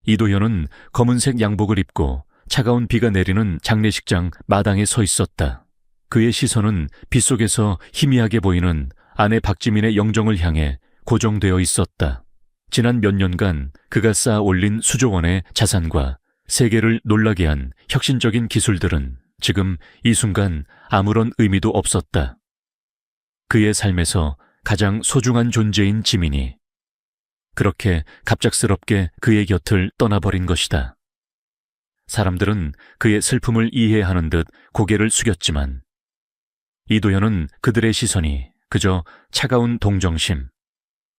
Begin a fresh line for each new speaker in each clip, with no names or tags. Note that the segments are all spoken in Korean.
이도현은 검은색 양복을 입고 차가운 비가 내리는 장례식장 마당에 서 있었다. 그의 시선은 빗속에서 희미하게 보이는 아내 박지민의 영정을 향해 고정되어 있었다. 지난 몇 년간 그가 쌓아 올린 수조 원의 자산과 세계를 놀라게 한 혁신적인 기술들은 지금 이 순간 아무런 의미도 없었다. 그의 삶에서 가장 소중한 존재인 지민이 그렇게 갑작스럽게 그의 곁을 떠나버린 것이다. 사람들은 그의 슬픔을 이해하는 듯 고개를 숙였지만 이도현은 그들의 시선이 그저 차가운 동정심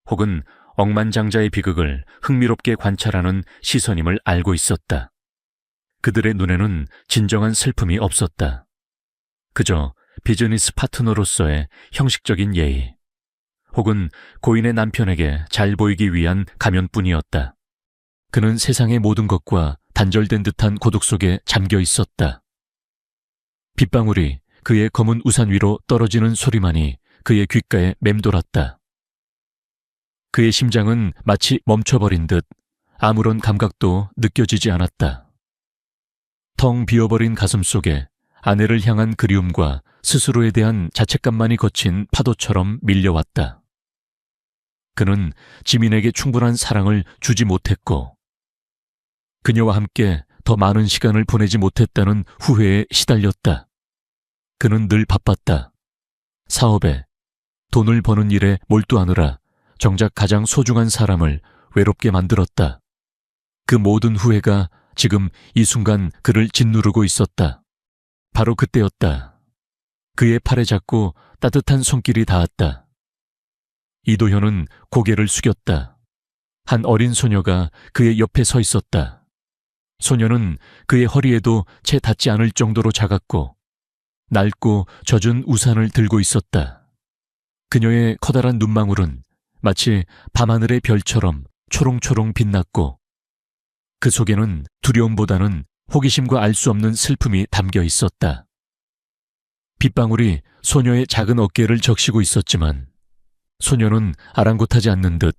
혹은 억만장자의 비극을 흥미롭게 관찰하는 시선임을 알고 있었다. 그들의 눈에는 진정한 슬픔이 없었다. 그저 비즈니스 파트너로서의 형식적인 예의 혹은 고인의 남편에게 잘 보이기 위한 가면뿐이었다. 그는 세상의 모든 것과 단절된 듯한 고독 속에 잠겨 있었다. 빗방울이 그의 검은 우산 위로 떨어지는 소리만이 그의 귓가에 맴돌았다. 그의 심장은 마치 멈춰버린 듯 아무런 감각도 느껴지지 않았다. 텅 비어버린 가슴 속에 아내를 향한 그리움과 스스로에 대한 자책감만이 거친 파도처럼 밀려왔다. 그는 지민에게 충분한 사랑을 주지 못했고 그녀와 함께 더 많은 시간을 보내지 못했다는 후회에 시달렸다. 그는 늘 바빴다. 사업에, 돈을 버는 일에 몰두하느라 정작 가장 소중한 사람을 외롭게 만들었다. 그 모든 후회가 지금 이 순간 그를 짓누르고 있었다. 바로 그때였다. 그의 팔에 잡고 따뜻한 손길이 닿았다. 이도현은 고개를 숙였다. 한 어린 소녀가 그의 옆에 서 있었다. 소녀는 그의 허리에도 채 닿지 않을 정도로 작았고 낡고 젖은 우산을 들고 있었다. 그녀의 커다란 눈망울은 마치 밤하늘의 별처럼 초롱초롱 빛났고 그 속에는 두려움보다는 호기심과 알 수 없는 슬픔이 담겨 있었다. 빗방울이 소녀의 작은 어깨를 적시고 있었지만 소녀는 아랑곳하지 않는 듯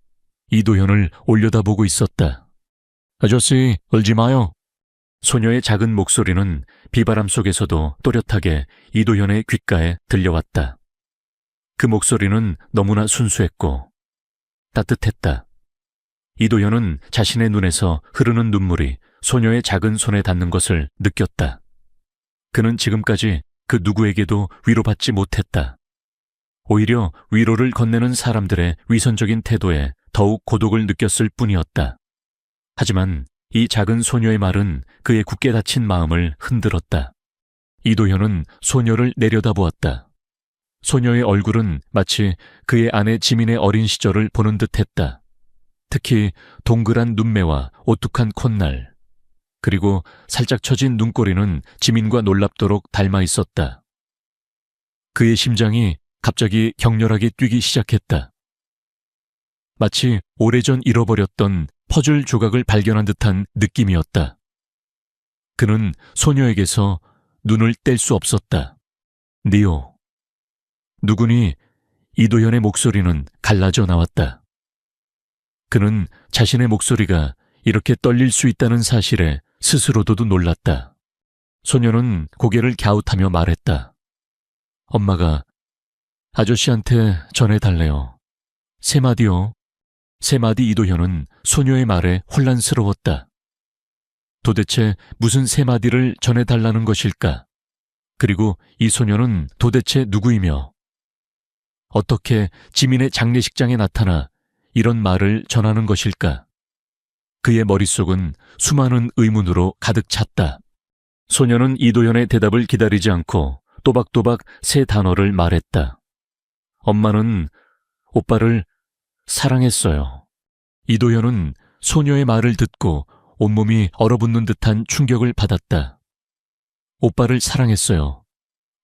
이도현을 올려다보고 있었다. 아저씨, 울지 마요. 소녀의 작은 목소리는 비바람 속에서도 또렷하게 이도현의 귓가에 들려왔다. 그 목소리는 너무나 순수했고 따뜻했다. 이도현은 자신의 눈에서 흐르는 눈물이 소녀의 작은 손에 닿는 것을 느꼈다. 그는 지금까지 그 누구에게도 위로받지 못했다. 오히려 위로를 건네는 사람들의 위선적인 태도에 더욱 고독을 느꼈을 뿐이었다. 하지만 이 작은 소녀의 말은 그의 굳게 닫힌 마음을 흔들었다. 이도현은 소녀를 내려다보았다. 소녀의 얼굴은 마치 그의 아내 지민의 어린 시절을 보는 듯했다. 특히 동그란 눈매와 오뚝한 콧날, 그리고 살짝 처진 눈꼬리는 지민과 놀랍도록 닮아 있었다. 그의 심장이 갑자기 격렬하게 뛰기 시작했다. 마치 오래전 잃어버렸던 퍼즐 조각을 발견한 듯한 느낌이었다. 그는 소녀에게서 눈을 뗄 수 없었다. 니오. 누구니 이도현의 목소리는 갈라져 나왔다. 그는 자신의 목소리가 이렇게 떨릴 수 있다는 사실에 스스로도 놀랐다. 소녀는 고개를 갸웃하며 말했다. 엄마가 아저씨한테 전해달래요. 세 마디요. 세 마디. 이도현은 소녀의 말에 혼란스러웠다. 도대체 무슨 세 마디를 전해달라는 것일까? 그리고 이 소녀는 도대체 누구이며 어떻게 지민의 장례식장에 나타나 이런 말을 전하는 것일까? 그의 머릿속은 수많은 의문으로 가득 찼다. 소녀는 이도현의 대답을 기다리지 않고 또박또박 세 단어를 말했다. 엄마는 오빠를 사랑했어요. 이도현은 소녀의 말을 듣고 온몸이 얼어붙는 듯한 충격을 받았다. 오빠를 사랑했어요.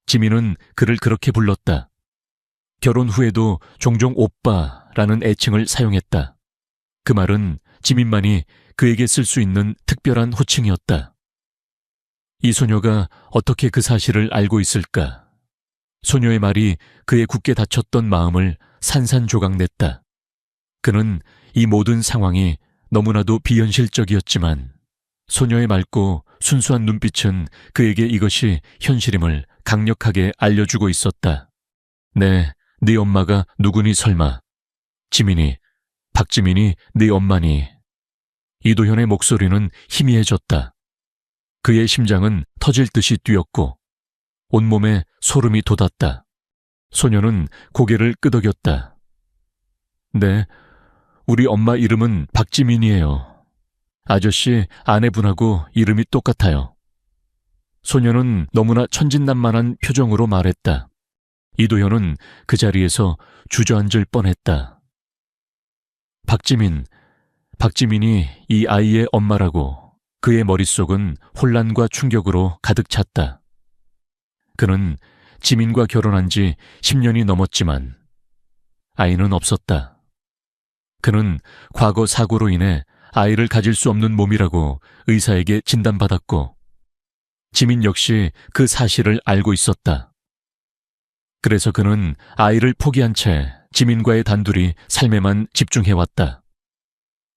지민은 그를 그렇게 불렀다. 결혼 후에도 종종 오빠라는 애칭을 사용했다. 그 말은 지민만이 그에게 쓸 수 있는 특별한 호칭이었다. 이 소녀가 어떻게 그 사실을 알고 있을까? 소녀의 말이 그의 굳게 닫혔던 마음을 산산조각냈다. 그는 이 모든 상황이 너무나도 비현실적이었지만 소녀의 맑고 순수한 눈빛은 그에게 이것이 현실임을 강력하게 알려주고 있었다. 네 엄마가 누구니 설마. 지민이, 박지민이 네 엄마니. 이도현의 목소리는 희미해졌다. 그의 심장은 터질 듯이 뛰었고 온몸에 소름이 돋았다. 소녀는 고개를 끄덕였다. 네, 우리 엄마 이름은 박지민이에요. 아저씨 아내분하고 이름이 똑같아요. 소녀는 너무나 천진난만한 표정으로 말했다. 이도현은 그 자리에서 주저앉을 뻔했다. 박지민이 이 아이의 엄마라고. 그의 머릿속은 혼란과 충격으로 가득 찼다. 그는 지민과 결혼한 지 10년이 넘었지만 아이는 없었다. 그는 과거 사고로 인해 아이를 가질 수 없는 몸이라고 의사에게 진단받았고 지민 역시 그 사실을 알고 있었다. 그래서 그는 아이를 포기한 채 지민과의 단둘이 삶에만 집중해왔다.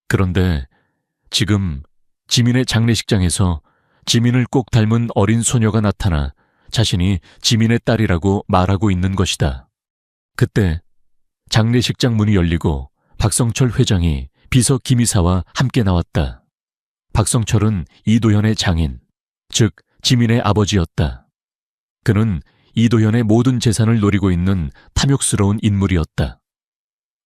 그런데 지금 지민의 장례식장에서 지민을 꼭 닮은 어린 소녀가 나타나 자신이 지민의 딸이라고 말하고 있는 것이다. 그때 장례식장 문이 열리고 박성철 회장이 비서 김이사와 함께 나왔다. 박성철은 이도현의 장인, 즉 지민의 아버지였다. 그는 이도현의 모든 재산을 노리고 있는 탐욕스러운 인물이었다.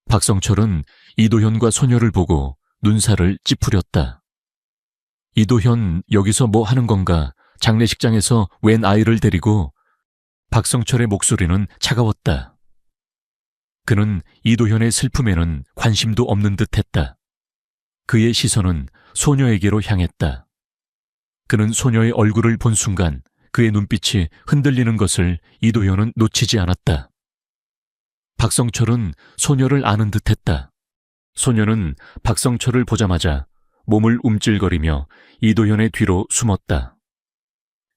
박성철은 이도현과 소녀를 보고 눈살을 찌푸렸다. 이도현 여기서 뭐 하는 건가? 장례식장에서 웬 아이를 데리고. 박성철의 목소리는 차가웠다. 그는 이도현의 슬픔에는 관심도 없는 듯했다. 그의 시선은 소녀에게로 향했다. 그는 소녀의 얼굴을 본 순간 그의 눈빛이 흔들리는 것을 이도현은 놓치지 않았다. 박성철은 소녀를 아는 듯했다. 소녀는 박성철을 보자마자 몸을 움찔거리며 이도현의 뒤로 숨었다.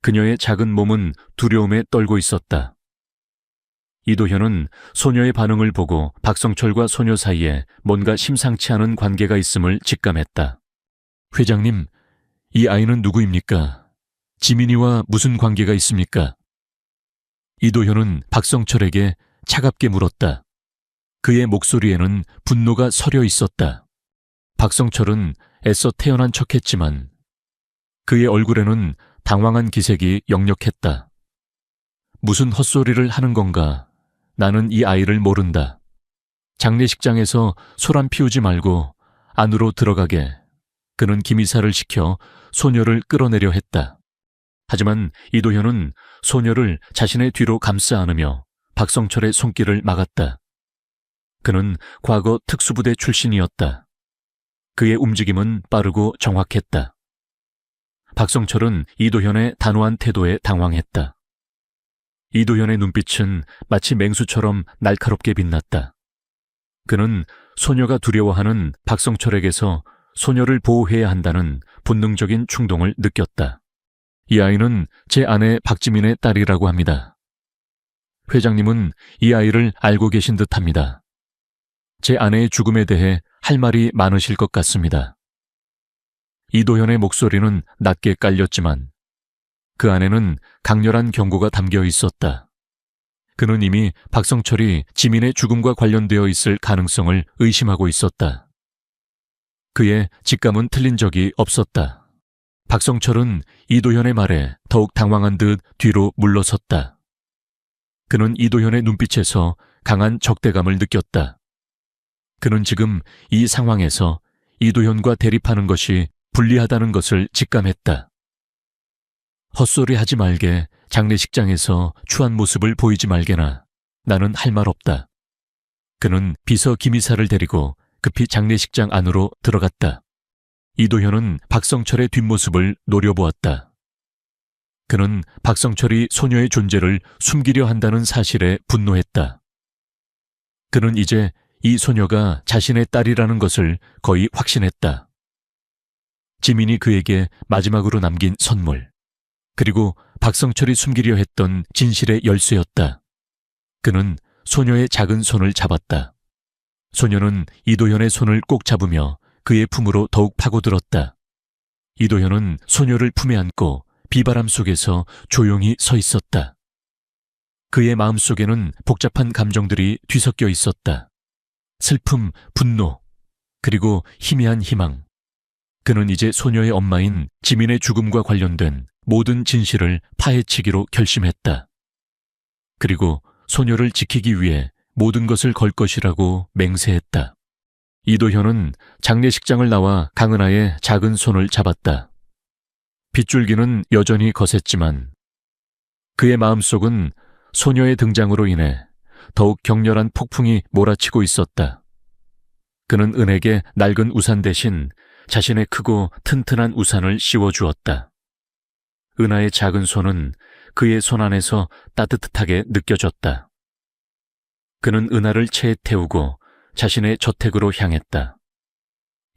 그녀의 작은 몸은 두려움에 떨고 있었다. 이도현은 소녀의 반응을 보고 박성철과 소녀 사이에 뭔가 심상치 않은 관계가 있음을 직감했다. 회장님, 이 아이는 누구입니까? 지민이와 무슨 관계가 있습니까? 이도현은 박성철에게 차갑게 물었다. 그의 목소리에는 분노가 서려 있었다. 박성철은 애써 태어난 척했지만 그의 얼굴에는 당황한 기색이 역력했다. 무슨 헛소리를 하는 건가? 나는 이 아이를 모른다. 장례식장에서 소란 피우지 말고 안으로 들어가게. 그는 김이사를 시켜 소녀를 끌어내려 했다. 하지만 이도현은 소녀를 자신의 뒤로 감싸 안으며 박성철의 손길을 막았다. 그는 과거 특수부대 출신이었다. 그의 움직임은 빠르고 정확했다. 박성철은 이도현의 단호한 태도에 당황했다. 이도현의 눈빛은 마치 맹수처럼 날카롭게 빛났다. 그는 소녀가 두려워하는 박성철에게서 소녀를 보호해야 한다는 본능적인 충동을 느꼈다. 이 아이는 제 아내 박지민의 딸이라고 합니다. 회장님은 이 아이를 알고 계신 듯합니다. 제 아내의 죽음에 대해 할 말이 많으실 것 같습니다. 이도현의 목소리는 낮게 깔렸지만 그 안에는 강렬한 경고가 담겨 있었다. 그는 이미 박성철이 지민의 죽음과 관련되어 있을 가능성을 의심하고 있었다. 그의 직감은 틀린 적이 없었다. 박성철은 이도현의 말에 더욱 당황한 듯 뒤로 물러섰다. 그는 이도현의 눈빛에서 강한 적대감을 느꼈다. 그는 지금 이 상황에서 이도현과 대립하는 것이 불리하다는 것을 직감했다. 헛소리 하지 말게. 장례식장에서 추한 모습을 보이지 말게나. 나는 할 말 없다. 그는 비서 김이사를 데리고 급히 장례식장 안으로 들어갔다. 이도현은 박성철의 뒷모습을 노려보았다. 그는 박성철이 소녀의 존재를 숨기려 한다는 사실에 분노했다. 그는 이제 이 소녀가 자신의 딸이라는 것을 거의 확신했다. 지민이 그에게 마지막으로 남긴 선물, 그리고 박성철이 숨기려 했던 진실의 열쇠였다. 그는 소녀의 작은 손을 잡았다. 소녀는 이도현의 손을 꼭 잡으며 그의 품으로 더욱 파고들었다. 이도현은 소녀를 품에 안고 비바람 속에서 조용히 서 있었다. 그의 마음속에는 복잡한 감정들이 뒤섞여 있었다. 슬픔, 분노, 그리고 희미한 희망. 그는 이제 소녀의 엄마인 지민의 죽음과 관련된 모든 진실을 파헤치기로 결심했다. 그리고 소녀를 지키기 위해 모든 것을 걸 것이라고 맹세했다. 이도현은 장례식장을 나와 강은하의 작은 손을 잡았다. 빗줄기는 여전히 거셌지만 그의 마음속은 소녀의 등장으로 인해 더욱 격렬한 폭풍이 몰아치고 있었다. 그는 은에게 낡은 우산 대신 자신의 크고 튼튼한 우산을 씌워주었다. 은하의 작은 손은 그의 손 안에서 따뜻하게 느껴졌다. 그는 은하를 채에 태우고 자신의 저택으로 향했다.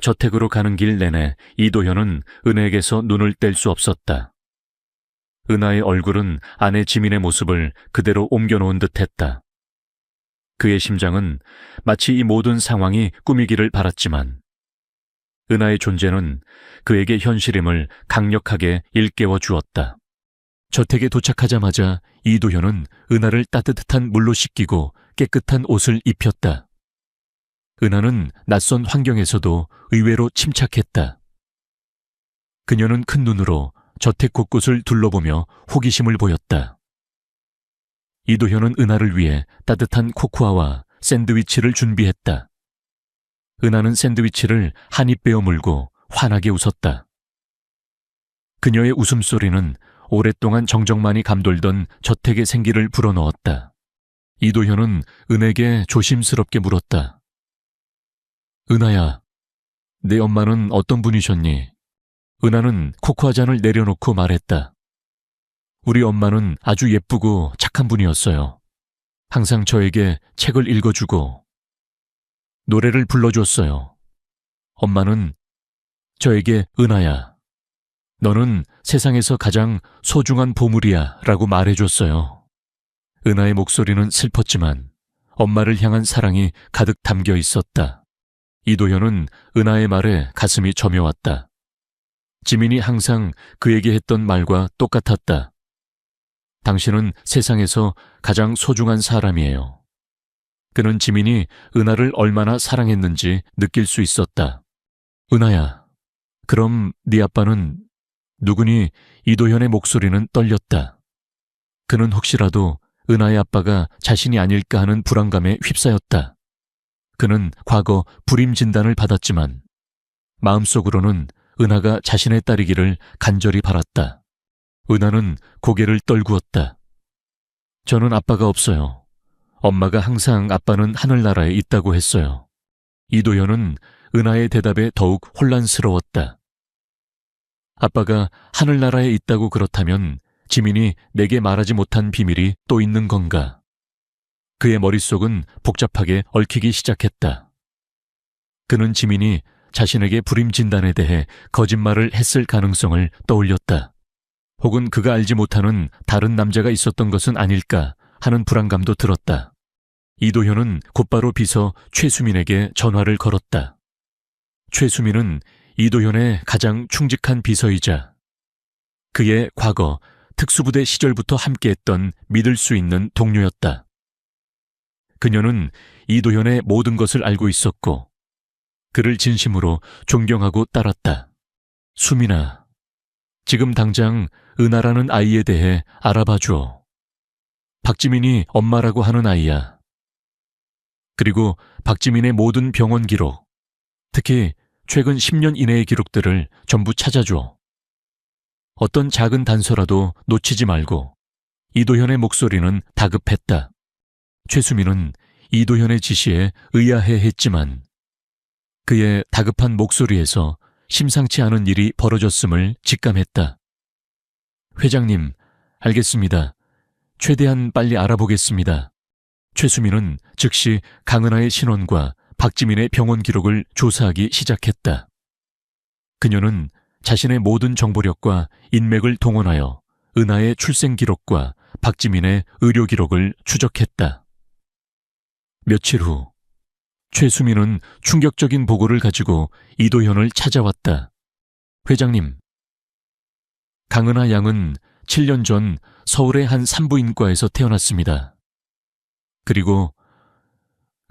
저택으로 가는 길 내내 이도현은 은에게서 눈을 뗄 수 없었다. 은하의 얼굴은 아내 지민의 모습을 그대로 옮겨놓은 듯했다. 그의 심장은 마치 이 모든 상황이 꿈이기를 바랐지만 은하의 존재는 그에게 현실임을 강력하게 일깨워 주었다. 저택에 도착하자마자 이도현은 은하를 따뜻한 물로 씻기고 깨끗한 옷을 입혔다. 은하는 낯선 환경에서도 의외로 침착했다. 그녀는 큰 눈으로 저택 곳곳을 둘러보며 호기심을 보였다. 이도현은 은하를 위해 따뜻한 코코아와 샌드위치를 준비했다. 은하는 샌드위치를 한 입 베어 물고 환하게 웃었다. 그녀의 웃음소리는 오랫동안 정적만이 감돌던 저택의 생기를 불어넣었다. 이도현은 은에게 조심스럽게 물었다. 은하야, 내 엄마는 어떤 분이셨니? 은하는 코코아 잔을 내려놓고 말했다. 우리 엄마는 아주 예쁘고 착한 분이었어요. 항상 저에게 책을 읽어주고 노래를 불러줬어요. 엄마는 저에게 은하야, 너는 세상에서 가장 소중한 보물이야 라고 말해줬어요. 은하의 목소리는 슬펐지만 엄마를 향한 사랑이 가득 담겨 있었다. 이도현은 은하의 말에 가슴이 저며왔다. 지민이 항상 그에게 했던 말과 똑같았다. 당신은 세상에서 가장 소중한 사람이에요. 그는 지민이 은하를 얼마나 사랑했는지 느낄 수 있었다. 은하야, 그럼 네 아빠는 누구니? 이도현의 목소리는 떨렸다. 그는 혹시라도 은하의 아빠가 자신이 아닐까 하는 불안감에 휩싸였다. 그는 과거 불임 진단을 받았지만 마음속으로는 은하가 자신의 딸이기를 간절히 바랐다. 은하는 고개를 떨구었다. 저는 아빠가 없어요. 엄마가 항상 아빠는 하늘나라에 있다고 했어요. 이도현은 은하의 대답에 더욱 혼란스러웠다. 아빠가 하늘나라에 있다고 그렇다면 지민이 내게 말하지 못한 비밀이 또 있는 건가? 그의 머릿속은 복잡하게 얽히기 시작했다. 그는 지민이 자신에게 불임 진단에 대해 거짓말을 했을 가능성을 떠올렸다. 혹은 그가 알지 못하는 다른 남자가 있었던 것은 아닐까 하는 불안감도 들었다. 이도현은 곧바로 비서 최수민에게 전화를 걸었다. 최수민은 이도현의 가장 충직한 비서이자 그의 과거 특수부대 시절부터 함께했던 믿을 수 있는 동료였다. 그녀는 이도현의 모든 것을 알고 있었고 그를 진심으로 존경하고 따랐다. 수민아, 지금 당장 은하라는 아이에 대해 알아봐 줘. 박지민이 엄마라고 하는 아이야. 그리고 박지민의 모든 병원 기록, 특히 최근 10년 이내의 기록들을 전부 찾아줘. 어떤 작은 단서라도 놓치지 말고. 이도현의 목소리는 다급했다. 최수민은 이도현의 지시에 의아해했지만 그의 다급한 목소리에서 심상치 않은 일이 벌어졌음을 직감했다. 회장님, 알겠습니다. 최대한 빨리 알아보겠습니다. 최수민은 즉시 강은하의 신원과 박지민의 병원 기록을 조사하기 시작했다. 그녀는 자신의 모든 정보력과 인맥을 동원하여 은하의 출생 기록과 박지민의 의료 기록을 추적했다. 며칠 후 최수민은 충격적인 보고를 가지고 이도현을 찾아왔다. 회장님, 강은하 양은 7년 전 서울의 한 산부인과에서 태어났습니다. 그리고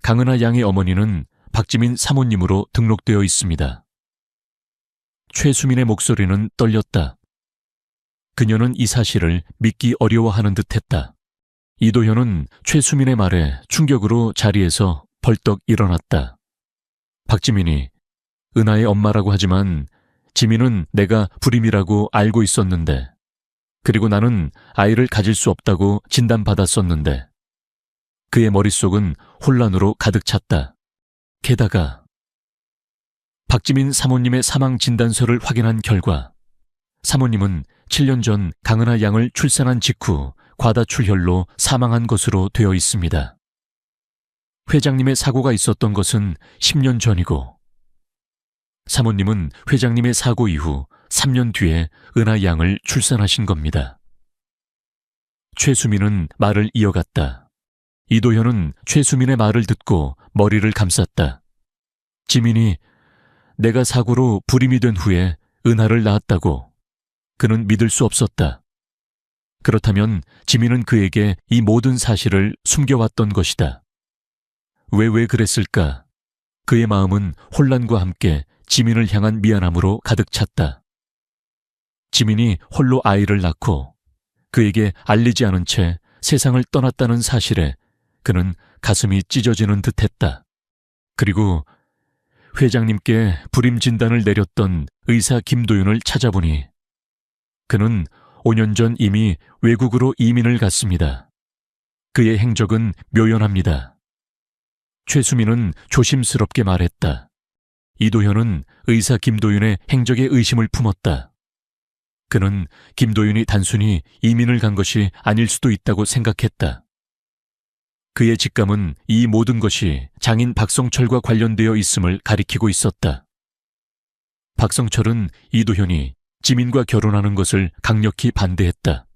강은하 양의 어머니는 박지민 사모님으로 등록되어 있습니다. 최수민의 목소리는 떨렸다. 그녀는 이 사실을 믿기 어려워하는 듯했다. 이도현은 최수민의 말에 충격으로 자리에서 벌떡 일어났다. 박지민이 은하의 엄마라고 하지만 지민은 내가 불임이라고 알고 있었는데, 그리고 나는 아이를 가질 수 없다고 진단받았었는데, 그의 머릿속은 혼란으로 가득 찼다. 게다가 박지민 사모님의 사망 진단서를 확인한 결과 사모님은 7년 전 강은하 양을 출산한 직후 과다출혈로 사망한 것으로 되어 있습니다. 회장님의 사고가 있었던 것은 10년 전이고 사모님은 회장님의 사고 이후 3년 뒤에 은하 양을 출산하신 겁니다. 최수민은 말을 이어갔다. 이도현은 최수민의 말을 듣고 머리를 감쌌다. 지민이 내가 사고로 불임이 된 후에 은하를 낳았다고. 그는 믿을 수 없었다. 그렇다면 지민은 그에게 이 모든 사실을 숨겨왔던 것이다. 왜 그랬을까? 그의 마음은 혼란과 함께 지민을 향한 미안함으로 가득 찼다. 지민이 홀로 아이를 낳고 그에게 알리지 않은 채 세상을 떠났다는 사실에 그는 가슴이 찢어지는 듯했다. 그리고 회장님께 불임 진단을 내렸던 의사 김도윤을 찾아보니 그는 5년 전 이미 외국으로 이민을 갔습니다. 그의 행적은 묘연합니다. 최수민은 조심스럽게 말했다. 이도현은 의사 김도윤의 행적에 의심을 품었다. 그는 김도윤이 단순히 이민을 간 것이 아닐 수도 있다고 생각했다. 그의 직감은 이 모든 것이 장인 박성철과 관련되어 있음을 가리키고 있었다. 박성철은 이도현이 지민과 결혼하는 것을 강력히 반대했다.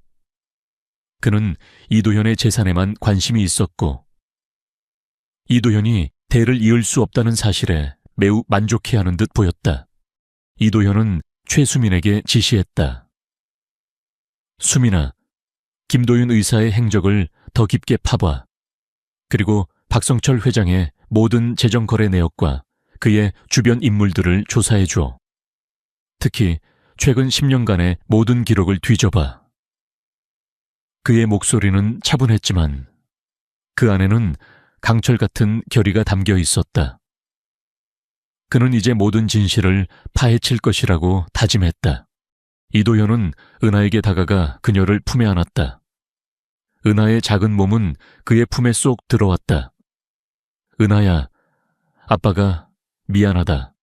그는 이도현의 재산에만 관심이 있었고 이도현이 대를 이을 수 없다는 사실에 매우 만족해하는 듯 보였다. 이도현은 최수민에게 지시했다. 수민아, 김도윤 의사의 행적을 더 깊게 파봐. 그리고 박성철 회장의 모든 재정거래 내역과 그의 주변 인물들을 조사해줘. 특히 최근 10년간의 모든 기록을 뒤져봐. 그의 목소리는 차분했지만 그 안에는 강철 같은 결의가 담겨 있었다. 그는 이제 모든 진실을 파헤칠 것이라고 다짐했다. 이도현은 은하에게 다가가 그녀를 품에 안았다. 은하의 작은 몸은 그의 품에 쏙 들어왔다. 은하야, 아빠가 미안하다.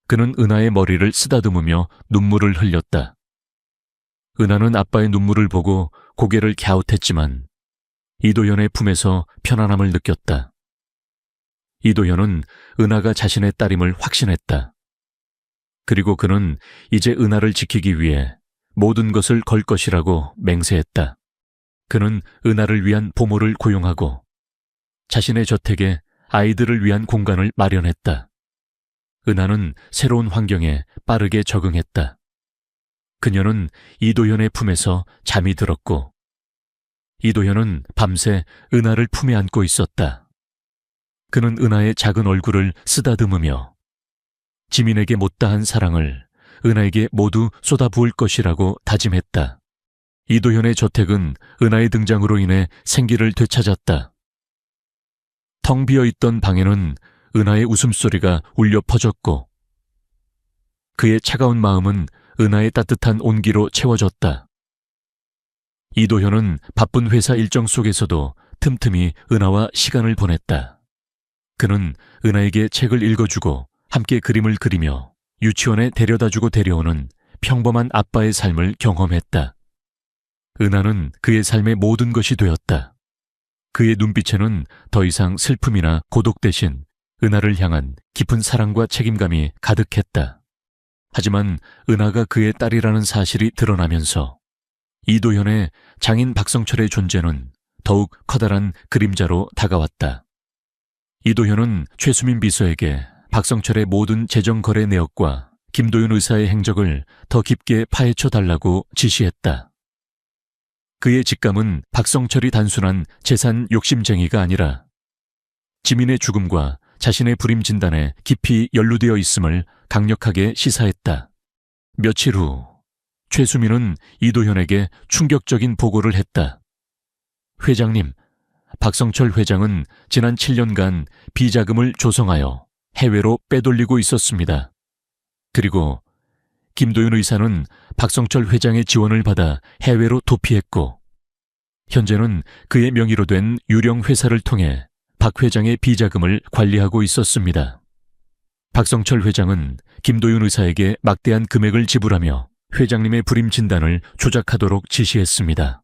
그는 은하의 머리를 쓰다듬으며 눈물을 흘렸다. 은하는 아빠의 눈물을 보고 고개를 갸웃했지만 이도현의 품에서 편안함을 느꼈다. 이도현은 은하가 자신의 딸임을 확신했다. 그리고 그는 이제 은하를 지키기 위해 모든 것을 걸 것이라고 맹세했다. 그는 은하를 위한 보모를 고용하고 자신의 저택에 아이들을 위한 공간을 마련했다. 은하는 새로운 환경에 빠르게 적응했다. 그녀는 이도현의 품에서 잠이 들었고 이도현은 밤새 은하를 품에 안고 있었다. 그는 은하의 작은 얼굴을 쓰다듬으며 지민에게 못다한 사랑을 은하에게 모두 쏟아부을 것이라고 다짐했다. 이도현의 저택은 은하의 등장으로 인해 생기를 되찾았다. 텅 비어있던 방에는 은하의 웃음소리가 울려 퍼졌고 그의 차가운 마음은 은하의 따뜻한 온기로 채워졌다. 이도현은 바쁜 회사 일정 속에서도 틈틈이 은하와 시간을 보냈다. 그는 은하에게 책을 읽어주고 함께 그림을 그리며 유치원에 데려다주고 데려오는 평범한 아빠의 삶을 경험했다. 은하는 그의 삶의 모든 것이 되었다. 그의 눈빛에는 더 이상 슬픔이나 고독 대신 은하를 향한 깊은 사랑과 책임감이 가득했다. 하지만 은하가 그의 딸이라는 사실이 드러나면서 이도현의 장인 박성철의 존재는 더욱 커다란 그림자로 다가왔다. 이도현은 최수민 비서에게 박성철의 모든 재정거래 내역과 김도윤 의사의 행적을 더 깊게 파헤쳐 달라고 지시했다. 그의 직감은 박성철이 단순한 재산 욕심쟁이가 아니라 지민의 죽음과 자신의 불임 진단에 깊이 연루되어 있음을 강력하게 시사했다. 며칠 후 최수민은 이도현에게 충격적인 보고를 했다. 회장님, 박성철 회장은 지난 7년간 비자금을 조성하여 해외로 빼돌리고 있었습니다. 그리고 김도윤 의사는 박성철 회장의 지원을 받아 해외로 도피했고, 현재는 그의 명의로 된 유령 회사를 통해 박 회장의 비자금을 관리하고 있었습니다. 박성철 회장은 김도윤 의사에게 막대한 금액을 지불하며 회장님의 불임 진단을 조작하도록 지시했습니다.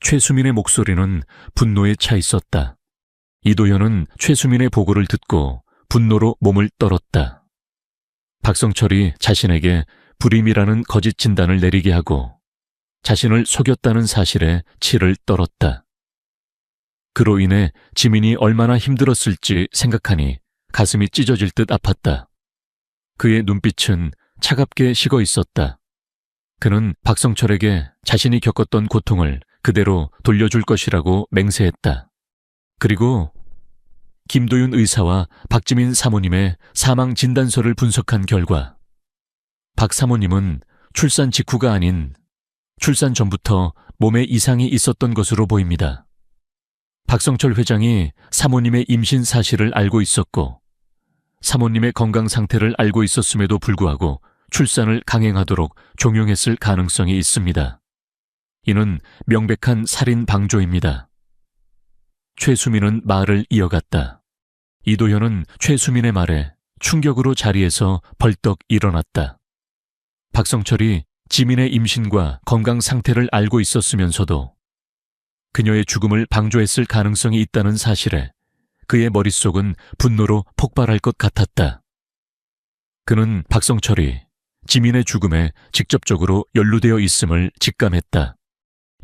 최수민의 목소리는 분노에 차 있었다. 이도현은 최수민의 보고를 듣고 분노로 몸을 떨었다. 박성철이 자신에게 불임이라는 거짓 진단을 내리게 하고 자신을 속였다는 사실에 치를 떨었다. 그로 인해 지민이 얼마나 힘들었을지 생각하니 가슴이 찢어질 듯 아팠다. 그의 눈빛은 차갑게 식어 있었다. 그는 박성철에게 자신이 겪었던 고통을 그대로 돌려줄 것이라고 맹세했다. 그리고 김도윤 의사와 박지민 사모님의 사망 진단서를 분석한 결과 박 사모님은 출산 직후가 아닌 출산 전부터 몸에 이상이 있었던 것으로 보입니다. 박성철 회장이 사모님의 임신 사실을 알고 있었고 사모님의 건강 상태를 알고 있었음에도 불구하고 출산을 강행하도록 종용했을 가능성이 있습니다. 이는 명백한 살인 방조입니다. 최수민은 말을 이어갔다. 이도현은 최수민의 말에 충격으로 자리에서 벌떡 일어났다. 박성철이 지민의 임신과 건강 상태를 알고 있었으면서도 그녀의 죽음을 방조했을 가능성이 있다는 사실에 그의 머릿속은 분노로 폭발할 것 같았다. 그는 박성철이 지민의 죽음에 직접적으로 연루되어 있음을 직감했다.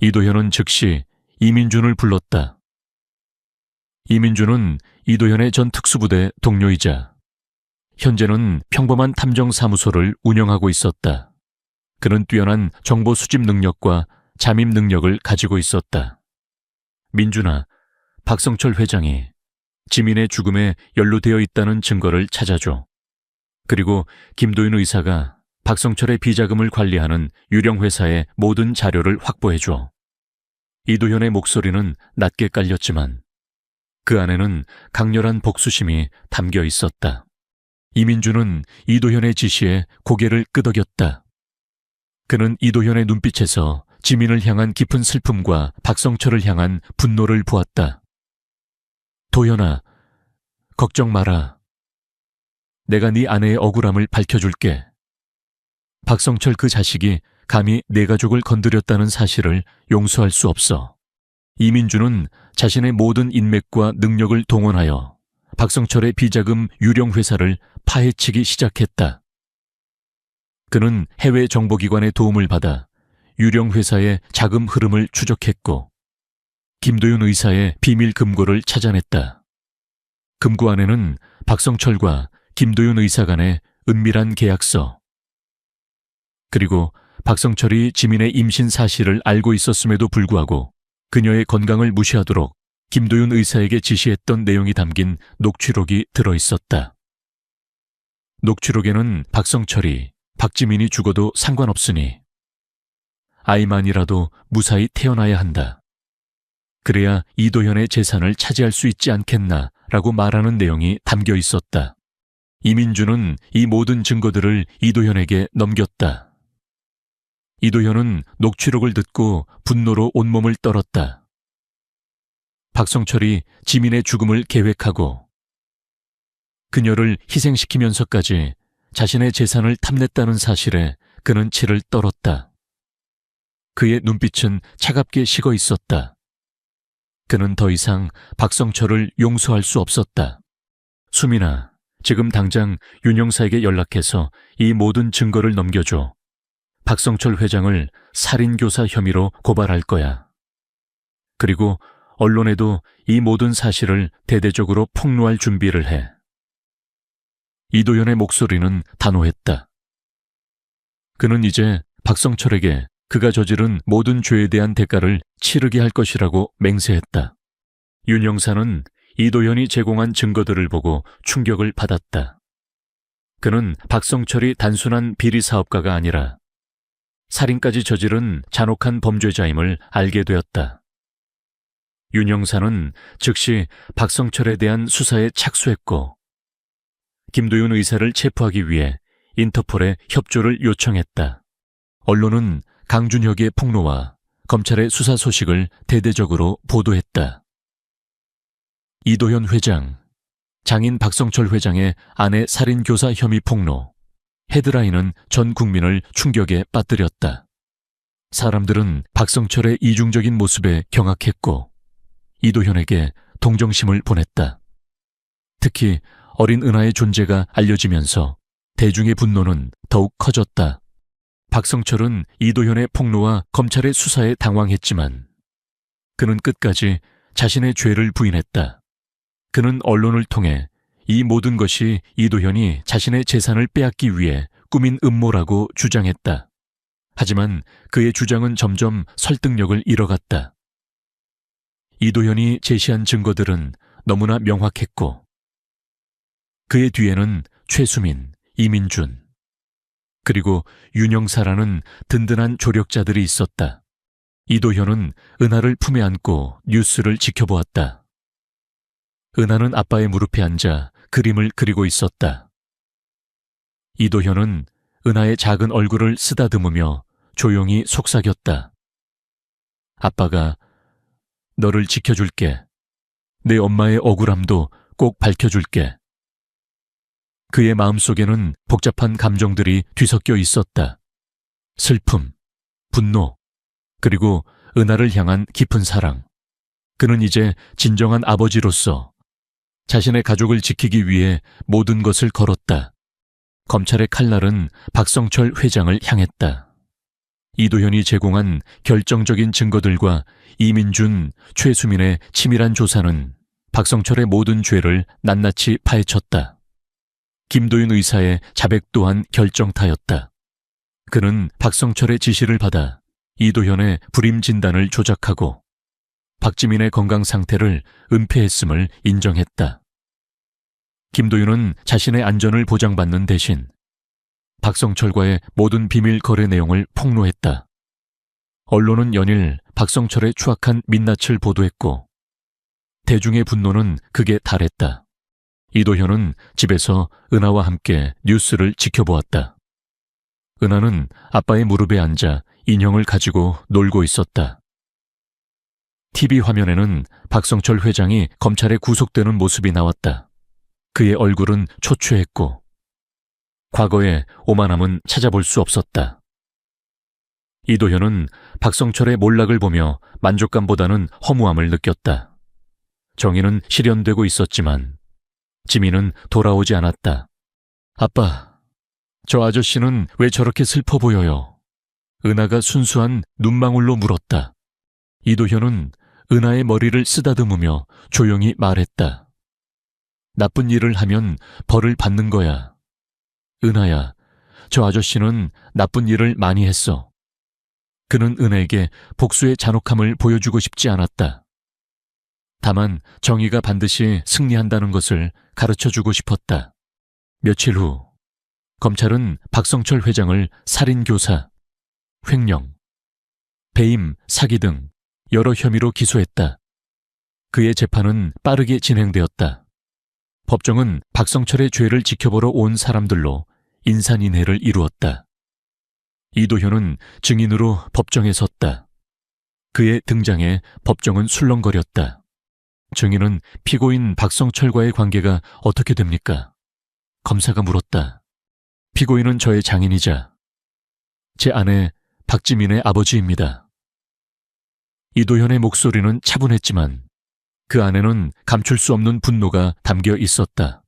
이도현은 즉시 이민준을 불렀다. 이민준은 이도현의 전 특수부대 동료이자 현재는 평범한 탐정사무소를 운영하고 있었다. 그는 뛰어난 정보 수집 능력과 잠입 능력을 가지고 있었다. 민준아, 박성철 회장이 지민의 죽음에 연루되어 있다는 증거를 찾아줘. 그리고 김도윤 의사가 박성철의 비자금을 관리하는 유령 회사의 모든 자료를 확보해줘. 이도현의 목소리는 낮게 깔렸지만 그 안에는 강렬한 복수심이 담겨 있었다. 이민준은 이도현의 지시에 고개를 끄덕였다. 그는 이도현의 눈빛에서 지민을 향한 깊은 슬픔과 박성철을 향한 분노를 보았다. 도현아, 걱정 마라. 내가 네 아내의 억울함을 밝혀줄게. 박성철 그 자식이 감히 내 가족을 건드렸다는 사실을 용서할 수 없어. 이민준은 자신의 모든 인맥과 능력을 동원하여 박성철의 비자금 유령 회사를 파헤치기 시작했다. 그는 해외 정보기관의 도움을 받아 유령 회사의 자금 흐름을 추적했고 김도윤 의사의 비밀 금고를 찾아냈다. 금고 안에는 박성철과 김도윤 의사 간의 은밀한 계약서, 그리고 박성철이 지민의 임신 사실을 알고 있었음에도 불구하고 그녀의 건강을 무시하도록 김도윤 의사에게 지시했던 내용이 담긴 녹취록이 들어있었다. 녹취록에는 박성철이 박지민이 죽어도 상관없으니 아이만이라도 무사히 태어나야 한다. 그래야 이도현의 재산을 차지할 수 있지 않겠나 라고 말하는 내용이 담겨 있었다. 이민준은 이 모든 증거들을 이도현에게 넘겼다. 이도현은 녹취록을 듣고 분노로 온몸을 떨었다. 박성철이 지민의 죽음을 계획하고 그녀를 희생시키면서까지 자신의 재산을 탐냈다는 사실에 그는 치를 떨었다. 그의 눈빛은 차갑게 식어 있었다. 그는 더 이상 박성철을 용서할 수 없었다. 수민아, 지금 당장 윤 형사에게 연락해서 이 모든 증거를 넘겨줘. 박성철 회장을 살인교사 혐의로 고발할 거야. 그리고 언론에도 이 모든 사실을 대대적으로 폭로할 준비를 해. 이도현의 목소리는 단호했다. 그는 이제 박성철에게 그가 저지른 모든 죄에 대한 대가를 치르게 할 것이라고 맹세했다. 윤 형사는 이도현이 제공한 증거들을 보고 충격을 받았다. 그는 박성철이 단순한 비리 사업가가 아니라 살인까지 저지른 잔혹한 범죄자임을 알게 되었다. 윤 형사는 즉시 박성철에 대한 수사에 착수했고 김도윤 의사를 체포하기 위해 인터폴에 협조를 요청했다. 언론은 강준혁의 폭로와 검찰의 수사 소식을 대대적으로 보도했다. 이도현 회장, 장인 박성철 회장의 아내 살인교사 혐의 폭로, 헤드라인은 전 국민을 충격에 빠뜨렸다. 사람들은 박성철의 이중적인 모습에 경악했고 이도현에게 동정심을 보냈다. 특히 어린 은하의 존재가 알려지면서 대중의 분노는 더욱 커졌다. 박성철은 이도현의 폭로와 검찰의 수사에 당황했지만 그는 끝까지 자신의 죄를 부인했다. 그는 언론을 통해 이 모든 것이 이도현이 자신의 재산을 빼앗기 위해 꾸민 음모라고 주장했다. 하지만 그의 주장은 점점 설득력을 잃어갔다. 이도현이 제시한 증거들은 너무나 명확했고 그의 뒤에는 최수민, 이민준, 그리고 윤 형사라는 든든한 조력자들이 있었다. 이도현은 은하를 품에 안고 뉴스를 지켜보았다. 은하는 아빠의 무릎에 앉아 그림을 그리고 있었다. 이도현은 은하의 작은 얼굴을 쓰다듬으며 조용히 속삭였다. 아빠가 너를 지켜줄게. 내 엄마의 억울함도 꼭 밝혀줄게. 그의 마음속에는 복잡한 감정들이 뒤섞여 있었다. 슬픔, 분노, 그리고 은하를 향한 깊은 사랑. 그는 이제 진정한 아버지로서 자신의 가족을 지키기 위해 모든 것을 걸었다. 검찰의 칼날은 박성철 회장을 향했다. 이도현이 제공한 결정적인 증거들과 이민준, 최수민의 치밀한 조사는 박성철의 모든 죄를 낱낱이 파헤쳤다. 김도윤 의사의 자백 또한 결정타였다. 그는 박성철의 지시를 받아 이도현의 불임 진단을 조작하고 박지민의 건강 상태를 은폐했음을 인정했다. 김도윤은 자신의 안전을 보장받는 대신 박성철과의 모든 비밀 거래 내용을 폭로했다. 언론은 연일 박성철의 추악한 민낯을 보도했고 대중의 분노는 극에 달했다. 이도현은 집에서 은하와 함께 뉴스를 지켜보았다. 은하는 아빠의 무릎에 앉아 인형을 가지고 놀고 있었다. TV 화면에는 박성철 회장이 검찰에 구속되는 모습이 나왔다. 그의 얼굴은 초췌했고 과거의 오만함은 찾아볼 수 없었다. 이도현은 박성철의 몰락을 보며 만족감보다는 허무함을 느꼈다. 정의는 실현되고 있었지만 지민은 돌아오지 않았다. 아빠, 저 아저씨는 왜 저렇게 슬퍼 보여요? 은하가 순수한 눈망울로 물었다. 이도현은 은하의 머리를 쓰다듬으며 조용히 말했다. 나쁜 일을 하면 벌을 받는 거야. 은하야, 저 아저씨는 나쁜 일을 많이 했어. 그는 은하에게 복수의 잔혹함을 보여주고 싶지 않았다. 다만 정의가 반드시 승리한다는 것을 가르쳐주고 싶었다. 며칠 후 검찰은 박성철 회장을 살인교사, 횡령, 배임, 사기 등 여러 혐의로 기소했다. 그의 재판은 빠르게 진행되었다. 법정은 박성철의 죄를 지켜보러 온 사람들로 인산인해를 이루었다. 이도현은 증인으로 법정에 섰다. 그의 등장에 법정은 술렁거렸다. 증인은 피고인 박성철과의 관계가 어떻게 됩니까? 검사가 물었다. 피고인은 저의 장인이자 제 아내 박지민의 아버지입니다. 이도현의 목소리는 차분했지만 그 안에는 감출 수 없는 분노가 담겨 있었다.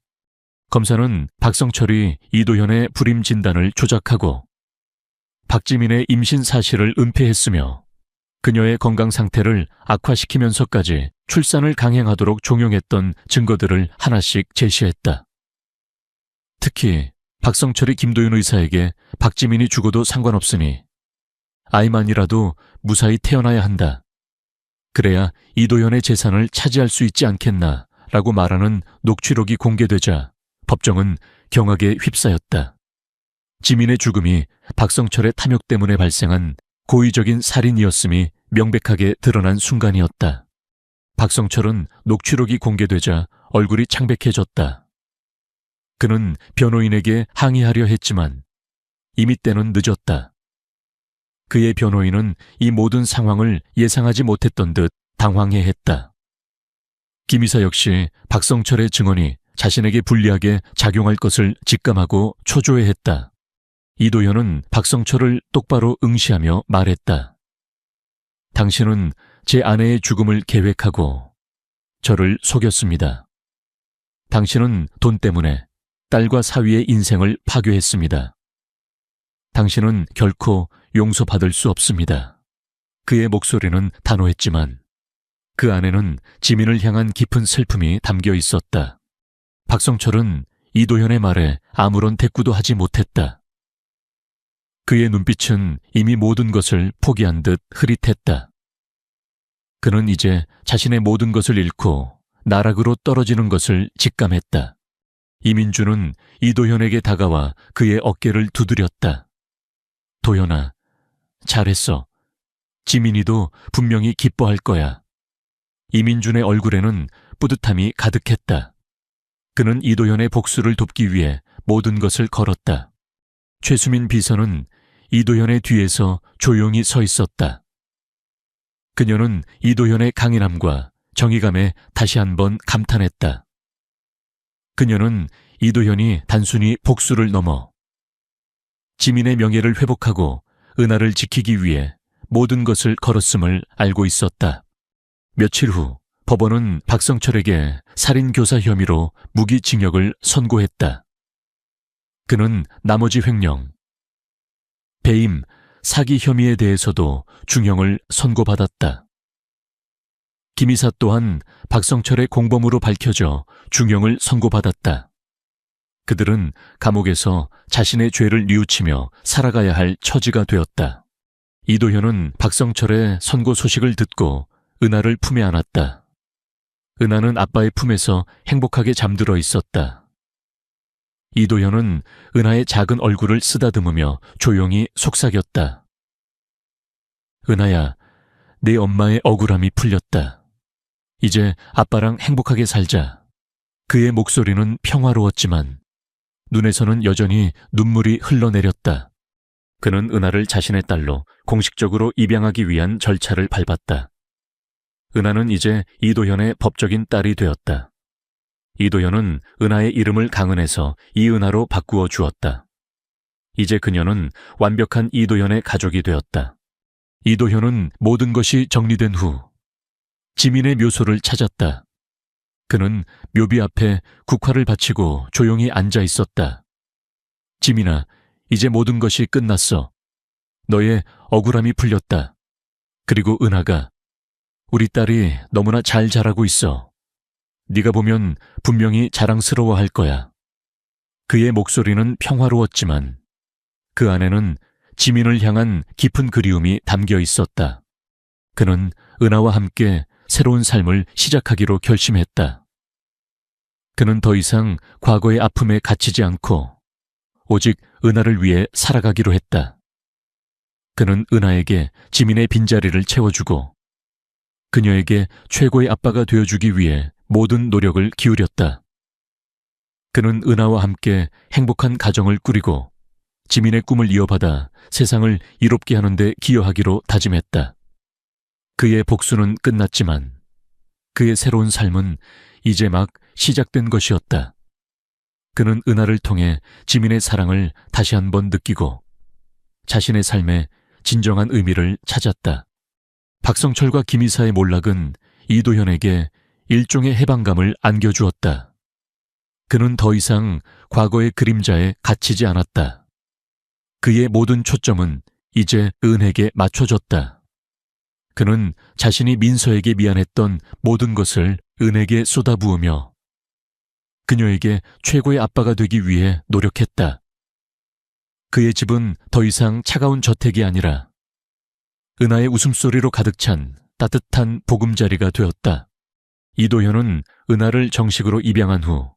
검사는 박성철이 이도현의 불임 진단을 조작하고 박지민의 임신 사실을 은폐했으며 그녀의 건강 상태를 악화시키면서까지 출산을 강행하도록 종용했던 증거들을 하나씩 제시했다. 특히 박성철이 김도윤 의사에게 박지민이 죽어도 상관없으니 아이만이라도 무사히 태어나야 한다. 그래야 이도현의 재산을 차지할 수 있지 않겠나 라고 말하는 녹취록이 공개되자 법정은 경악에 휩싸였다. 지민의 죽음이 박성철의 탐욕 때문에 발생한 고의적인 살인이었음이 명백하게 드러난 순간이었다. 박성철은 녹취록이 공개되자 얼굴이 창백해졌다. 그는 변호인에게 항의하려 했지만 이미 때는 늦었다. 그의 변호인은 이 모든 상황을 예상하지 못했던 듯 당황해했다. 김이사 역시 박성철의 증언이 자신에게 불리하게 작용할 것을 직감하고 초조해했다. 이도현은 박성철을 똑바로 응시하며 말했다. 당신은 제 아내의 죽음을 계획하고 저를 속였습니다. 당신은 돈 때문에 딸과 사위의 인생을 파괴했습니다. 당신은 결코 용서받을 수 없습니다. 그의 목소리는 단호했지만 그 안에는 지민을 향한 깊은 슬픔이 담겨 있었다. 박성철은 이도현의 말에 아무런 대꾸도 하지 못했다. 그의 눈빛은 이미 모든 것을 포기한 듯 흐릿했다. 그는 이제 자신의 모든 것을 잃고 나락으로 떨어지는 것을 직감했다. 이민주는 이도현에게 다가와 그의 어깨를 두드렸다. 도현아, 잘했어. 지민이도 분명히 기뻐할 거야. 이민준의 얼굴에는 뿌듯함이 가득했다. 그는 이도현의 복수를 돕기 위해 모든 것을 걸었다. 최수민 비서는 이도현의 뒤에서 조용히 서 있었다. 그녀는 이도현의 강인함과 정의감에 다시 한번 감탄했다. 그녀는 이도현이 단순히 복수를 넘어 지민의 명예를 회복하고 은하를 지키기 위해 모든 것을 걸었음을 알고 있었다. 며칠 후 법원은 박성철에게 살인교사 혐의로 무기징역을 선고했다. 그는 나머지 횡령, 배임, 사기 혐의에 대해서도 중형을 선고받았다. 김이사 또한 박성철의 공범으로 밝혀져 중형을 선고받았다. 그들은 감옥에서 자신의 죄를 뉘우치며 살아가야 할 처지가 되었다. 이도현은 박성철의 선고 소식을 듣고 은하를 품에 안았다. 은하는 아빠의 품에서 행복하게 잠들어 있었다. 이도현은 은하의 작은 얼굴을 쓰다듬으며 조용히 속삭였다. 은하야, 내 엄마의 억울함이 풀렸다. 이제 아빠랑 행복하게 살자. 그의 목소리는 평화로웠지만 눈에서는 여전히 눈물이 흘러내렸다. 그는 은하를 자신의 딸로 공식적으로 입양하기 위한 절차를 밟았다. 은하는 이제 이도현의 법적인 딸이 되었다. 이도현은 은하의 이름을 강은해서 이은하로 바꾸어 주었다. 이제 그녀는 완벽한 이도현의 가족이 되었다. 이도현은 모든 것이 정리된 후 지민의 묘소를 찾았다. 그는 묘비 앞에 국화를 바치고 조용히 앉아 있었다. 지민아, 이제 모든 것이 끝났어. 너의 억울함이 풀렸다. 그리고 은하가 우리 딸이 너무나 잘 자라고 있어. 네가 보면 분명히 자랑스러워할 거야. 그의 목소리는 평화로웠지만 그 안에는 지민을 향한 깊은 그리움이 담겨 있었다. 그는 은하와 함께 새로운 삶을 시작하기로 결심했다. 그는 더 이상 과거의 아픔에 갇히지 않고 오직 은하를 위해 살아가기로 했다. 그는 은하에게 지민의 빈자리를 채워주고 그녀에게 최고의 아빠가 되어주기 위해 모든 노력을 기울였다. 그는 은하와 함께 행복한 가정을 꾸리고 지민의 꿈을 이어받아 세상을 이롭게 하는 데 기여하기로 다짐했다. 그의 복수는 끝났지만 그의 새로운 삶은 이제 막 시작된 것이었다. 그는 은하를 통해 지민의 사랑을 다시 한번 느끼고 자신의 삶에 진정한 의미를 찾았다. 박성철과 김이사의 몰락은 이도현에게 일종의 해방감을 안겨주었다. 그는 더 이상 과거의 그림자에 갇히지 않았다. 그의 모든 초점은 이제 은에게 맞춰졌다. 그는 자신이 민서에게 미안했던 모든 것을 은에게 쏟아부으며 그녀에게 최고의 아빠가 되기 위해 노력했다. 그의 집은 더 이상 차가운 저택이 아니라 은하의 웃음소리로 가득 찬 따뜻한 보금자리가 되었다. 이도현은 은하를 정식으로 입양한 후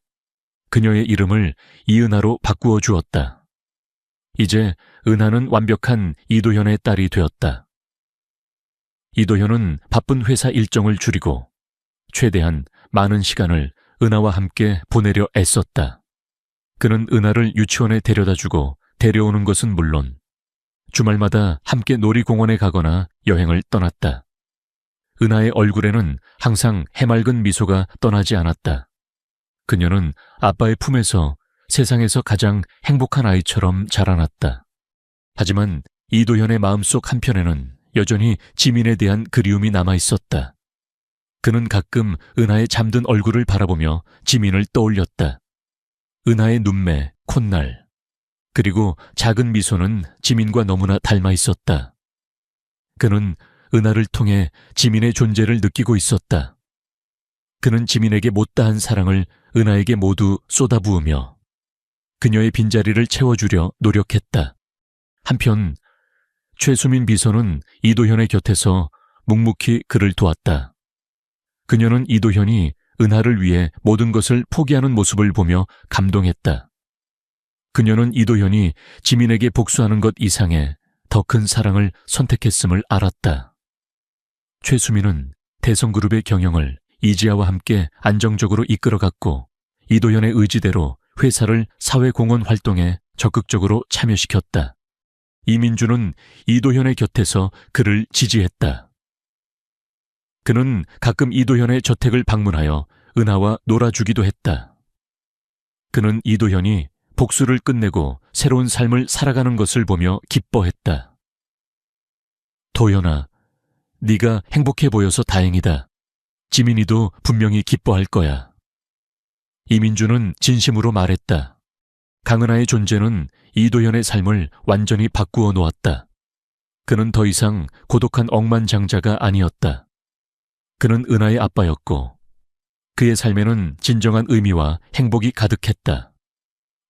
그녀의 이름을 이은하로 바꾸어 주었다. 이제 은하는 완벽한 이도현의 딸이 되었다. 이도현은 바쁜 회사 일정을 줄이고 최대한 많은 시간을 은하와 함께 보내려 애썼다. 그는 은하를 유치원에 데려다주고 데려오는 것은 물론 주말마다 함께 놀이공원에 가거나 여행을 떠났다. 은하의 얼굴에는 항상 해맑은 미소가 떠나지 않았다. 그녀는 아빠의 품에서 세상에서 가장 행복한 아이처럼 자라났다. 하지만 이도현의 마음속 한편에는 여전히 지민에 대한 그리움이 남아있었다. 그는 가끔 은하의 잠든 얼굴을 바라보며 지민을 떠올렸다. 은하의 눈매, 콧날, 그리고 작은 미소는 지민과 너무나 닮아 있었다. 그는 은하를 통해 지민의 존재를 느끼고 있었다. 그는 지민에게 못다한 사랑을 은하에게 모두 쏟아부으며 그녀의 빈자리를 채워주려 노력했다. 한편 최수민 비서는 이도현의 곁에서 묵묵히 그를 도왔다. 그녀는 이도현이 은하를 위해 모든 것을 포기하는 모습을 보며 감동했다. 그녀는 이도현이 지민에게 복수하는 것 이상의 더 큰 사랑을 선택했음을 알았다. 최수민은 대성그룹의 경영을 이지아와 함께 안정적으로 이끌어갔고 이도현의 의지대로 회사를 사회공헌 활동에 적극적으로 참여시켰다. 이민주는 이도현의 곁에서 그를 지지했다. 그는 가끔 이도현의 저택을 방문하여 은하와 놀아주기도 했다. 그는 이도현이 복수를 끝내고 새로운 삶을 살아가는 것을 보며 기뻐했다. 도현아, 네가 행복해 보여서 다행이다. 지민이도 분명히 기뻐할 거야. 이민주는 진심으로 말했다. 강은하의 존재는 이도현의 삶을 완전히 바꾸어 놓았다. 그는 더 이상 고독한 억만장자가 아니었다. 그는 은하의 아빠였고 그의 삶에는 진정한 의미와 행복이 가득했다.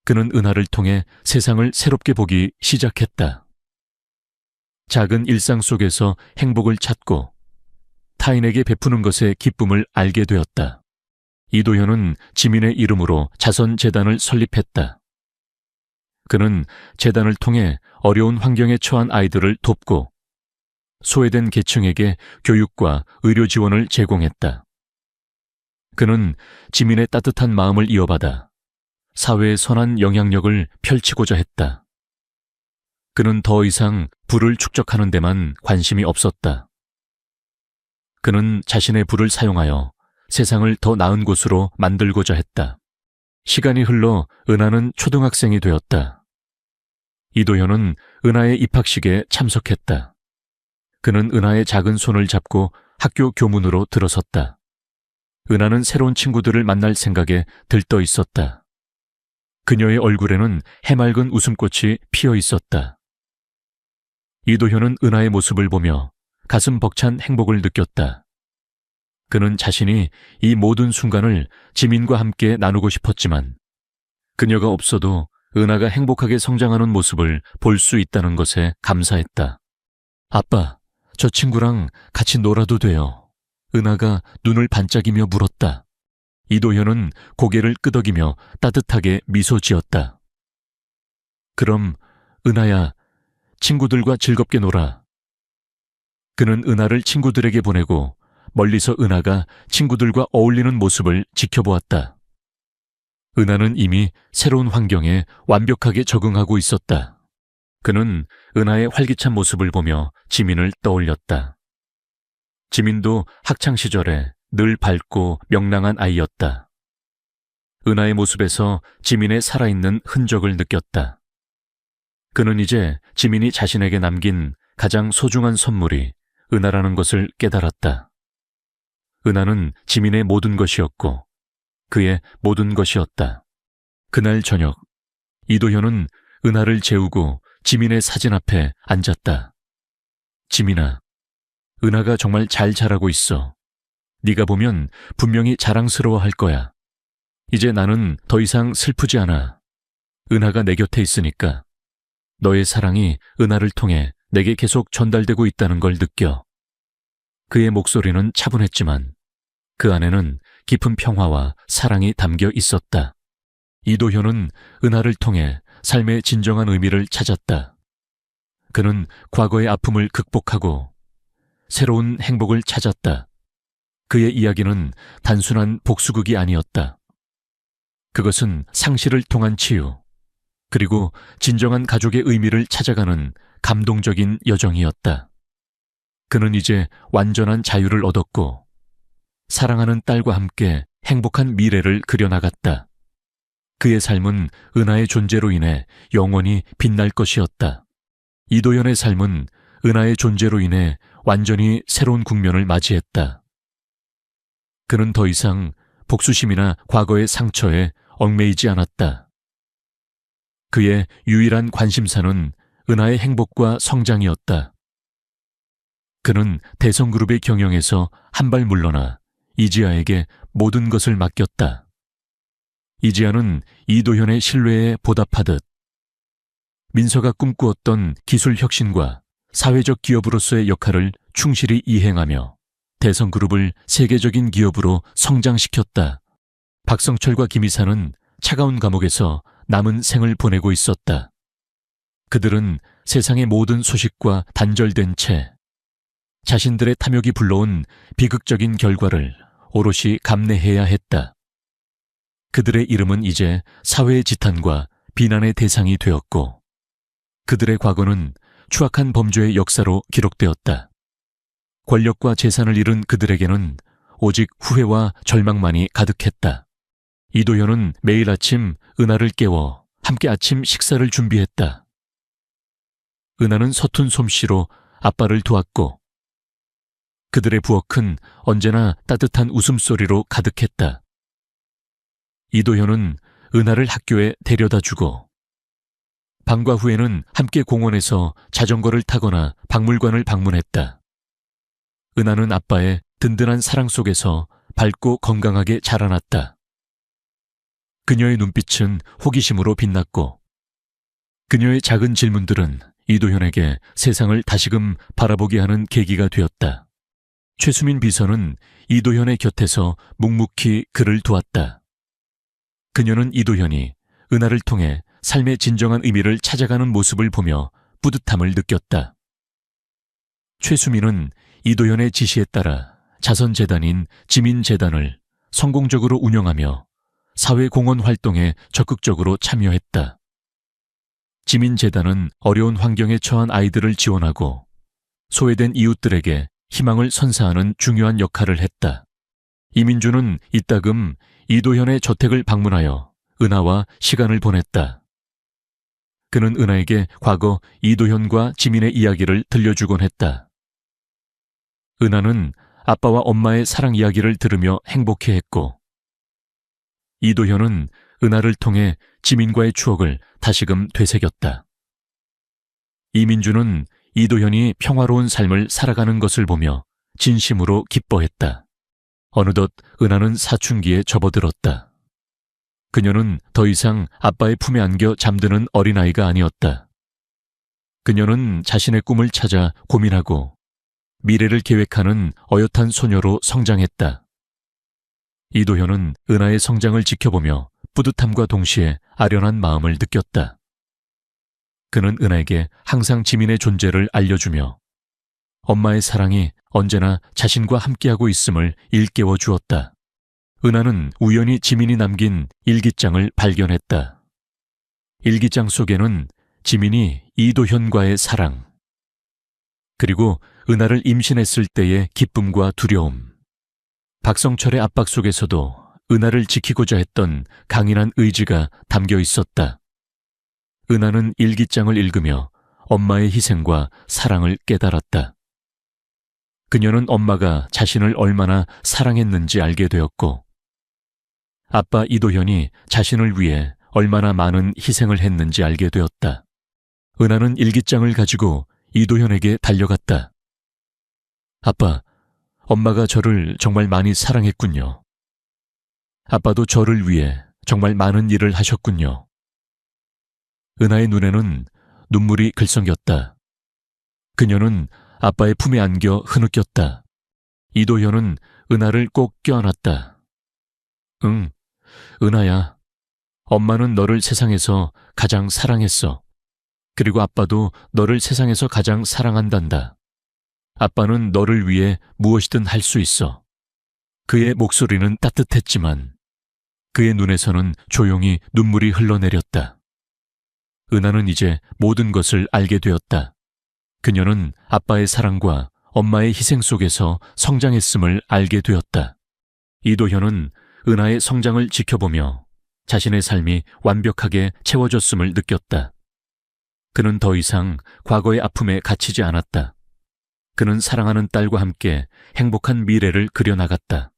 그는 은하를 통해 세상을 새롭게 보기 시작했다. 작은 일상 속에서 행복을 찾고 타인에게 베푸는 것의 기쁨을 알게 되었다. 이도현은 지민의 이름으로 자선재단을 설립했다. 그는 재단을 통해 어려운 환경에 처한 아이들을 돕고 소외된 계층에게 교육과 의료 지원을 제공했다. 그는 지민의 따뜻한 마음을 이어받아 사회의 선한 영향력을 펼치고자 했다. 그는 더 이상 부를 축적하는 데만 관심이 없었다. 그는 자신의 부를 사용하여 세상을 더 나은 곳으로 만들고자 했다. 시간이 흘러 은하는 초등학생이 되었다. 이도현은 은하의 입학식에 참석했다. 그는 은하의 작은 손을 잡고 학교 교문으로 들어섰다. 은하는 새로운 친구들을 만날 생각에 들떠 있었다. 그녀의 얼굴에는 해맑은 웃음꽃이 피어 있었다. 이도현은 은하의 모습을 보며 가슴 벅찬 행복을 느꼈다. 그는 자신이 이 모든 순간을 지민과 함께 나누고 싶었지만 그녀가 없어도 은하가 행복하게 성장하는 모습을 볼 수 있다는 것에 감사했다. 아빠, 저 친구랑 같이 놀아도 돼요. 은하가 눈을 반짝이며 물었다. 이도현은 고개를 끄덕이며 따뜻하게 미소 지었다. 그럼 은하야, 친구들과 즐겁게 놀아. 그는 은하를 친구들에게 보내고 멀리서 은하가 친구들과 어울리는 모습을 지켜보았다. 은하는 이미 새로운 환경에 완벽하게 적응하고 있었다. 그는 은하의 활기찬 모습을 보며 지민을 떠올렸다. 지민도 학창시절에 늘 밝고 명랑한 아이였다. 은하의 모습에서 지민의 살아있는 흔적을 느꼈다. 그는 이제 지민이 자신에게 남긴 가장 소중한 선물이 은하라는 것을 깨달았다. 은하는 지민의 모든 것이었고 그의 모든 것이었다. 그날 저녁, 이도현은 은하를 재우고 지민의 사진 앞에 앉았다. 지민아, 은하가 정말 잘 자라고 있어. 네가 보면 분명히 자랑스러워할 거야. 이제 나는 더 이상 슬프지 않아. 은하가 내 곁에 있으니까. 너의 사랑이 은하를 통해 내게 계속 전달되고 있다는 걸 느껴. 그의 목소리는 차분했지만 그 안에는 깊은 평화와 사랑이 담겨 있었다. 이도현은 은하를 통해 삶의 진정한 의미를 찾았다. 그는 과거의 아픔을 극복하고 새로운 행복을 찾았다. 그의 이야기는 단순한 복수극이 아니었다. 그것은 상실을 통한 치유, 그리고 진정한 가족의 의미를 찾아가는 감동적인 여정이었다. 그는 이제 완전한 자유를 얻었고 사랑하는 딸과 함께 행복한 미래를 그려나갔다. 그의 삶은 은하의 존재로 인해 영원히 빛날 것이었다. 이도현의 삶은 은하의 존재로 인해 완전히 새로운 국면을 맞이했다. 그는 더 이상 복수심이나 과거의 상처에 얽매이지 않았다. 그의 유일한 관심사는 은하의 행복과 성장이었다. 그는 대성그룹의 경영에서 한 발 물러나 이지아에게 모든 것을 맡겼다. 이지아는 이도현의 신뢰에 보답하듯 민서가 꿈꾸었던 기술 혁신과 사회적 기업으로서의 역할을 충실히 이행하며 대성그룹을 세계적인 기업으로 성장시켰다. 박성철과 김이사는 차가운 감옥에서 남은 생을 보내고 있었다. 그들은 세상의 모든 소식과 단절된 채 자신들의 탐욕이 불러온 비극적인 결과를 오롯이 감내해야 했다. 그들의 이름은 이제 사회의 지탄과 비난의 대상이 되었고 그들의 과거는 추악한 범죄의 역사로 기록되었다. 권력과 재산을 잃은 그들에게는 오직 후회와 절망만이 가득했다. 이도현은 매일 아침 은하를 깨워 함께 아침 식사를 준비했다. 은하는 서툰 솜씨로 아빠를 도왔고 그들의 부엌은 언제나 따뜻한 웃음소리로 가득했다. 이도현은 은하를 학교에 데려다주고 방과 후에는 함께 공원에서 자전거를 타거나 박물관을 방문했다. 은하는 아빠의 든든한 사랑 속에서 밝고 건강하게 자라났다. 그녀의 눈빛은 호기심으로 빛났고 그녀의 작은 질문들은 이도현에게 세상을 다시금 바라보게 하는 계기가 되었다. 최수민 비서는 이도현의 곁에서 묵묵히 그를 도왔다. 그녀는 이도현이 은하를 통해 삶의 진정한 의미를 찾아가는 모습을 보며 뿌듯함을 느꼈다. 최수민은 이도현의 지시에 따라 자선재단인 지민재단을 성공적으로 운영하며 사회공헌 활동에 적극적으로 참여했다. 지민재단은 어려운 환경에 처한 아이들을 지원하고 소외된 이웃들에게 희망을 선사하는 중요한 역할을 했다. 이민주는 이따금 이도현의 저택을 방문하여 은하와 시간을 보냈다. 그는 은하에게 과거 이도현과 지민의 이야기를 들려주곤 했다. 은하는 아빠와 엄마의 사랑 이야기를 들으며 행복해했고 이도현은 은하를 통해 지민과의 추억을 다시금 되새겼다. 이민주는 이도현이 평화로운 삶을 살아가는 것을 보며 진심으로 기뻐했다. 어느덧 은하는 사춘기에 접어들었다. 그녀는 더 이상 아빠의 품에 안겨 잠드는 어린아이가 아니었다. 그녀는 자신의 꿈을 찾아 고민하고 미래를 계획하는 어엿한 소녀로 성장했다. 이도현은 은하의 성장을 지켜보며 뿌듯함과 동시에 아련한 마음을 느꼈다. 그는 은하에게 항상 지민의 존재를 알려주며 엄마의 사랑이 언제나 자신과 함께하고 있음을 일깨워 주었다. 은하는 우연히 지민이 남긴 일기장을 발견했다. 일기장 속에는 지민이 이도현과의 사랑, 그리고 은하를 임신했을 때의 기쁨과 두려움, 박성철의 압박 속에서도 은하를 지키고자 했던 강인한 의지가 담겨 있었다. 은하는 일기장을 읽으며 엄마의 희생과 사랑을 깨달았다. 그녀는 엄마가 자신을 얼마나 사랑했는지 알게 되었고 아빠 이도현이 자신을 위해 얼마나 많은 희생을 했는지 알게 되었다. 은하는 일기장을 가지고 이도현에게 달려갔다. 아빠, 엄마가 저를 정말 많이 사랑했군요. 아빠도 저를 위해 정말 많은 일을 하셨군요. 은하의 눈에는 눈물이 글썽였다. 그녀는 아빠의 품에 안겨 흐느꼈다. 이도현은 은하를 꼭 껴안았다. 응, 은하야. 엄마는 너를 세상에서 가장 사랑했어. 그리고 아빠도 너를 세상에서 가장 사랑한단다. 아빠는 너를 위해 무엇이든 할 수 있어. 그의 목소리는 따뜻했지만 그의 눈에서는 조용히 눈물이 흘러내렸다. 은하는 이제 모든 것을 알게 되었다. 그녀는 아빠의 사랑과 엄마의 희생 속에서 성장했음을 알게 되었다. 이도현은 은하의 성장을 지켜보며 자신의 삶이 완벽하게 채워졌음을 느꼈다. 그는 더 이상 과거의 아픔에 갇히지 않았다. 그는 사랑하는 딸과 함께 행복한 미래를 그려나갔다.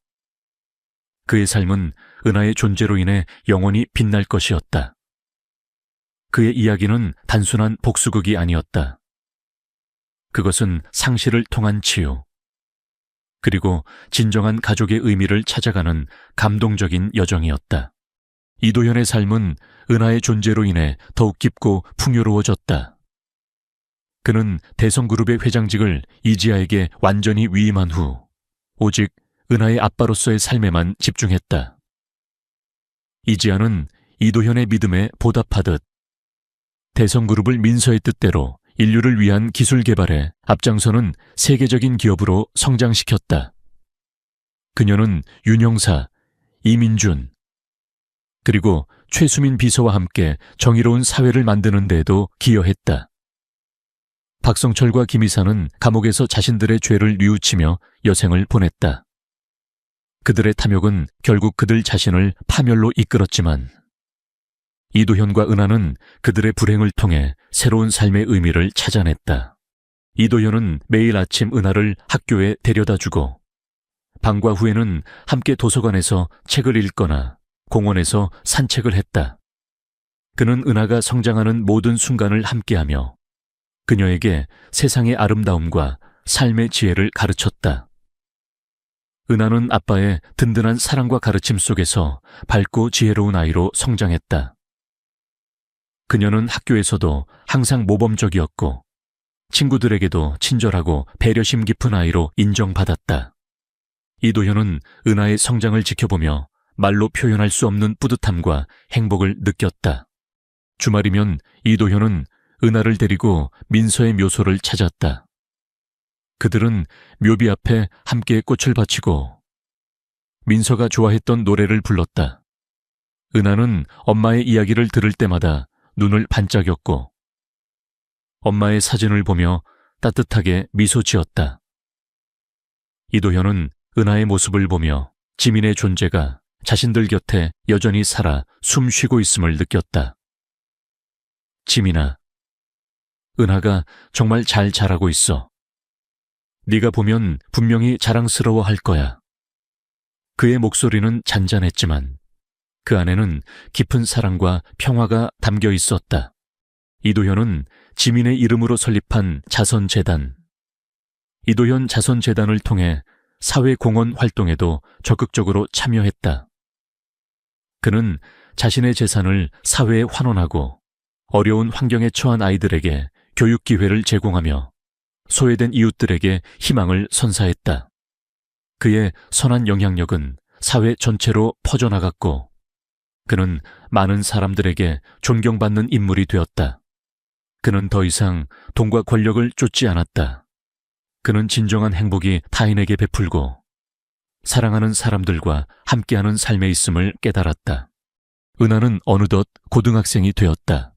그의 삶은 은하의 존재로 인해 영원히 빛날 것이었다. 그의 이야기는 단순한 복수극이 아니었다. 그것은 상실을 통한 치유, 그리고 진정한 가족의 의미를 찾아가는 감동적인 여정이었다. 이도현의 삶은 은하의 존재로 인해 더욱 깊고 풍요로워졌다. 그는 대성그룹의 회장직을 이지아에게 완전히 위임한 후 오직 은하의 아빠로서의 삶에만 집중했다. 이지아는 이도현의 믿음에 보답하듯 대성그룹을 민서의 뜻대로 인류를 위한 기술 개발에 앞장서는 세계적인 기업으로 성장시켰다. 그녀는 윤영사, 이민준, 그리고 최수민 비서와 함께 정의로운 사회를 만드는 데에도 기여했다. 박성철과 김이사는 감옥에서 자신들의 죄를 뉘우치며 여생을 보냈다. 그들의 탐욕은 결국 그들 자신을 파멸로 이끌었지만 이도현과 은하는 그들의 불행을 통해 새로운 삶의 의미를 찾아냈다. 이도현은 매일 아침 은하를 학교에 데려다주고 방과 후에는 함께 도서관에서 책을 읽거나 공원에서 산책을 했다. 그는 은하가 성장하는 모든 순간을 함께하며 그녀에게 세상의 아름다움과 삶의 지혜를 가르쳤다. 은하는 아빠의 든든한 사랑과 가르침 속에서 밝고 지혜로운 아이로 성장했다. 그녀는 학교에서도 항상 모범적이었고 친구들에게도 친절하고 배려심 깊은 아이로 인정받았다. 이도현은 은하의 성장을 지켜보며 말로 표현할 수 없는 뿌듯함과 행복을 느꼈다. 주말이면 이도현은 은하를 데리고 민서의 묘소를 찾았다. 그들은 묘비 앞에 함께 꽃을 바치고 민서가 좋아했던 노래를 불렀다. 은하는 엄마의 이야기를 들을 때마다 눈을 반짝였고 엄마의 사진을 보며 따뜻하게 미소 지었다. 이도현은 은하의 모습을 보며 지민의 존재가 자신들 곁에 여전히 살아 숨 쉬고 있음을 느꼈다. 지민아, 은하가 정말 잘 자라고 있어. 네가 보면 분명히 자랑스러워 할 거야. 그의 목소리는 잔잔했지만 그 안에는 깊은 사랑과 평화가 담겨 있었다. 이도현은 지민의 이름으로 설립한 자선재단, 이도현 자선재단을 통해 사회공헌 활동에도 적극적으로 참여했다. 그는 자신의 재산을 사회에 환원하고 어려운 환경에 처한 아이들에게 교육 기회를 제공하며 소외된 이웃들에게 희망을 선사했다. 그의 선한 영향력은 사회 전체로 퍼져나갔고 그는 많은 사람들에게 존경받는 인물이 되었다. 그는 더 이상 돈과 권력을 쫓지 않았다. 그는 진정한 행복이 타인에게 베풀고 사랑하는 사람들과 함께하는 삶에 있음을 깨달았다. 은하는 어느덧 고등학생이 되었다.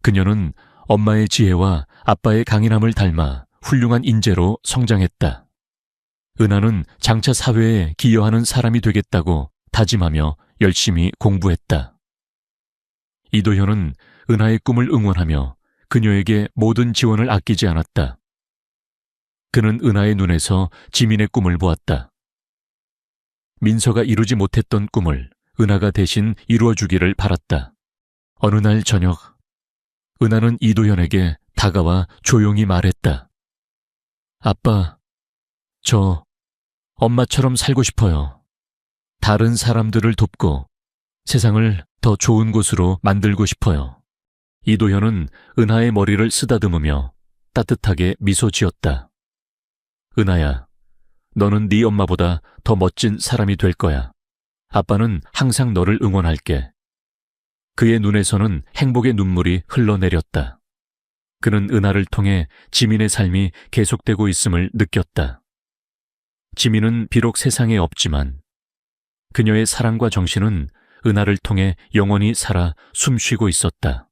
그녀는 엄마의 지혜와 아빠의 강인함을 닮아 훌륭한 인재로 성장했다. 은하는 장차 사회에 기여하는 사람이 되겠다고 다짐하며 열심히 공부했다. 이도현은 은하의 꿈을 응원하며 그녀에게 모든 지원을 아끼지 않았다. 그는 은하의 눈에서 지민의 꿈을 보았다. 민서가 이루지 못했던 꿈을 은하가 대신 이루어주기를 바랐다. 어느 날 저녁, 은하는 이도현에게 다가와 조용히 말했다. 아빠, 저 엄마처럼 살고 싶어요. 다른 사람들을 돕고 세상을 더 좋은 곳으로 만들고 싶어요. 이도현은 은하의 머리를 쓰다듬으며 따뜻하게 미소 지었다. 은하야, 너는 네 엄마보다 더 멋진 사람이 될 거야. 아빠는 항상 너를 응원할게. 그의 눈에서는 행복의 눈물이 흘러내렸다. 그는 은하를 통해 지민의 삶이 계속되고 있음을 느꼈다. 지민은 비록 세상에 없지만 그녀의 사랑과 정신은 은하를 통해 영원히 살아 숨쉬고 있었다.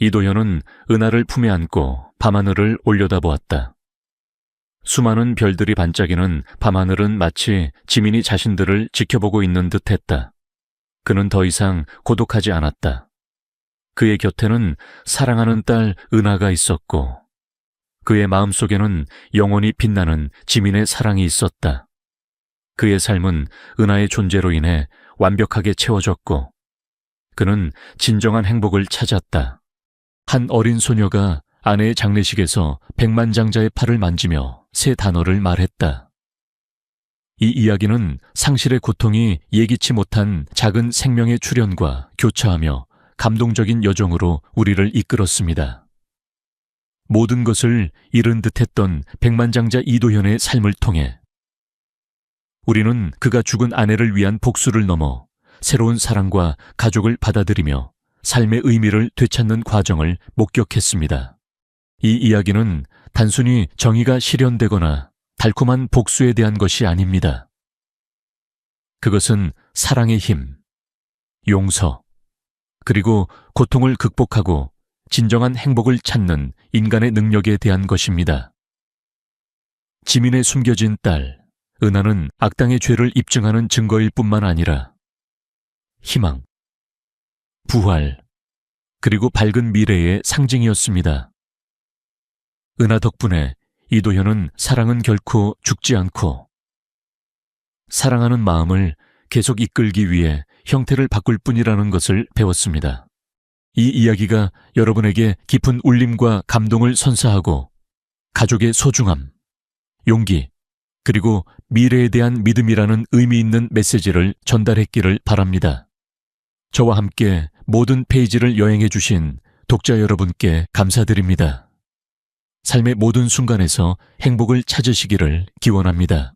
이도현은 은하를 품에 안고 밤하늘을 올려다보았다. 수많은 별들이 반짝이는 밤하늘은 마치 지민이 자신들을 지켜보고 있는 듯했다. 그는 더 이상 고독하지 않았다. 그의 곁에는 사랑하는 딸 은하가 있었고 그의 마음속에는 영원히 빛나는 지민의 사랑이 있었다. 그의 삶은 은하의 존재로 인해 완벽하게 채워졌고 그는 진정한 행복을 찾았다. 한 어린 소녀가 아내의 장례식에서 백만장자의 팔을 만지며 세 단어를 말했다. 이 이야기는 상실의 고통이 예기치 못한 작은 생명의 출현과 교차하며 감동적인 여정으로 우리를 이끌었습니다. 모든 것을 잃은 듯했던 백만장자 이도현의 삶을 통해 우리는 그가 죽은 아내를 위한 복수를 넘어 새로운 사랑과 가족을 받아들이며 삶의 의미를 되찾는 과정을 목격했습니다. 이 이야기는 단순히 정의가 실현되거나 달콤한 복수에 대한 것이 아닙니다. 그것은 사랑의 힘, 용서, 그리고 고통을 극복하고 진정한 행복을 찾는 인간의 능력에 대한 것입니다. 지민의 숨겨진 딸, 은하는 악당의 죄를 입증하는 증거일 뿐만 아니라 희망, 부활, 그리고 밝은 미래의 상징이었습니다. 은하 덕분에 이도현은 사랑은 결코 죽지 않고 사랑하는 마음을 계속 이끌기 위해 형태를 바꿀 뿐이라는 것을 배웠습니다. 이 이야기가 여러분에게 깊은 울림과 감동을 선사하고 가족의 소중함, 용기, 그리고 미래에 대한 믿음이라는 의미 있는 메시지를 전달했기를 바랍니다. 저와 함께 모든 페이지를 여행해 주신 독자 여러분께 감사드립니다. 삶의 모든 순간에서 행복을 찾으시기를 기원합니다.